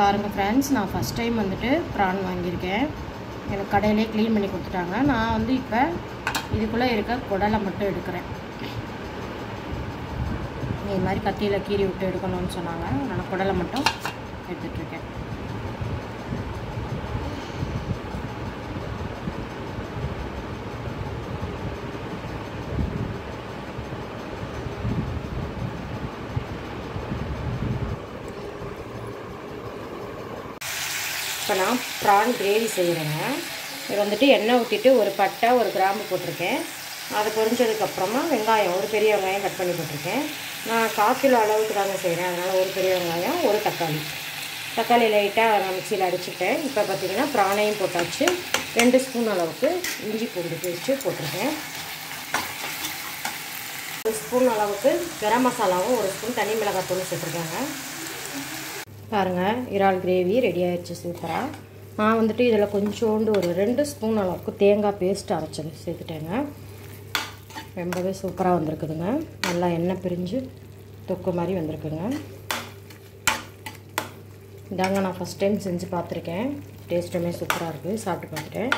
பாருங்கள் ஃப்ரெண்ட்ஸ், நான் first time வந்துட்டு ப்ரான் வாங்கியிருக்கேன். எனக்கு கடையிலே க்ளீன் பண்ணி கொடுத்துட்டாங்க. நான் வந்து இப்போ இதுக்குள்ளே இருக்க குடலை மட்டும் எடுக்கிறேன். இது மாதிரி கத்தியில் கீறி விட்டு எடுக்கணும்னு சொன்னாங்க. நான் குடலை மட்டும் எடுத்துகிட்ருக்கேன். இப்போ நான் ப்ரான் கிரேவி செய்கிறேங்க. இது வந்துட்டு எண்ணெய் ஊற்றிட்டு ஒரு பட்டை ஒரு கிராம்பு போட்டிருக்கேன். அது பொரிஞ்சதுக்கப்புறமா வெங்காயம், ஒரு பெரிய வெங்காயம் கட் பண்ணி போட்டிருக்கேன். நான் 1/4 கிலோ அளவுக்கு தாங்க செய்கிறேன். அதனால் ஒரு பெரிய வெங்காயம், ஒரு தக்காளி லைட்டாக நான் மிக்சியில் அடிச்சுட்டேன். இப்போ பார்த்திங்கன்னா ப்ரானையும் போட்டாச்சு. 2 ஸ்பூன் அளவுக்கு இஞ்சி பூண்டு பேஸ்ட்டு போட்டிருக்கேன். 1 ஸ்பூன் அளவுக்கு கரம் மசாலாவும் 1 ஸ்பூன் தனி மிளகாய் தூள் சேர்த்துருக்கேங்க. பாருங்கள், இறால் கிரேவி ரெடி ஆகிடுச்சு சூப்பராக. நான் வந்துட்டு இதில் கொஞ்சோண்டு ஒரு 2 ஸ்பூன் அளவுக்கு தேங்காய் பேஸ்ட் அரைச்சது சேர்த்துட்டேங்க. ரொம்பவே சூப்பராக வந்திருக்குதுங்க. நல்லா எண்ணெய் பிரிஞ்சு தொக்கு மாதிரி வந்திருக்குங்க. இதாங்க நான் ஃபஸ்ட் டைம் செஞ்சு பார்த்துருக்கேன். டேஸ்ட்டுமே சூப்பராக இருக்குது. சாப்பிட்டு பார்த்துட்டேன்.